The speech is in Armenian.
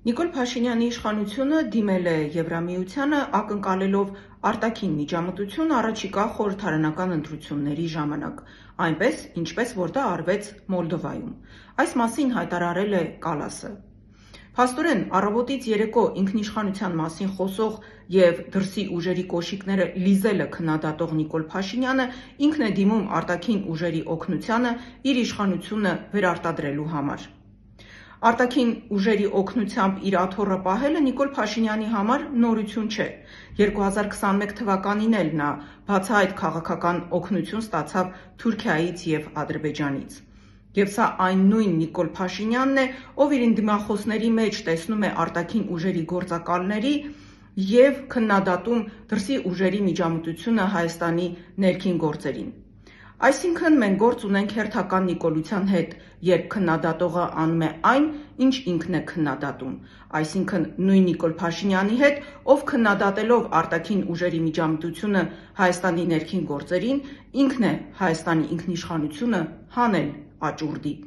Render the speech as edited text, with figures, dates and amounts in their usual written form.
Նիկոլ Փաշինյանի իշխանությունը դիմել է Եվրամիությանը, ակնկալելով արտաքին միջամտություն առաջիկա խորհրդարանական ընտրությունների ժամանակ, այնպես, ինչպես որ դա արվեց Մոլդովայում։ Այս մասին հայտարարել է Կալասը։ Փաստորեն, առավոտից երեկո ինքնիշխանության մասին խոսող և դրսի ուժերի կոշիկները լիզելը քննադատող Նիկոլ Փաշինյանը ինքն է դիմում արտաքին ուժերի օգնությանը իր իշխանությունը վերարտադրելու համար։ Արտաքին ուժերի օգնությամբ իր աթոռը պահելը Նիկոլ Փաշինյանի համար նորություն չէ։ 2021 թվականին էլ նա բացահայտ քաղաքական օգնություն ստացավ Թուրքիայից և Ադրբեջանից։ Եվ սա այն նույն Նիկոլ Փաշինյանն է, ով իր ընդդիմախոսների մեջ տեսնում է արտաքին ուժերի գործակալների և քննադատում դրսի ուժերի միջամտությունը Հայաստանի ներքին գործերին։ Այսինքն մենք գործ ունենք հերթական նիկոլության հետ, երբ քննադատողը անում է այն, ինչ ինքն է քննադատում, այսինքն նույն Նիկոլ Փաշինյանի հետ, ով քննադատելով արտաքին ուժերի միջամտությունը Հայաստանի ներքին գործերին, ինքն է Հայաստանի ինքնիշխանությունը հանել աճուրդի։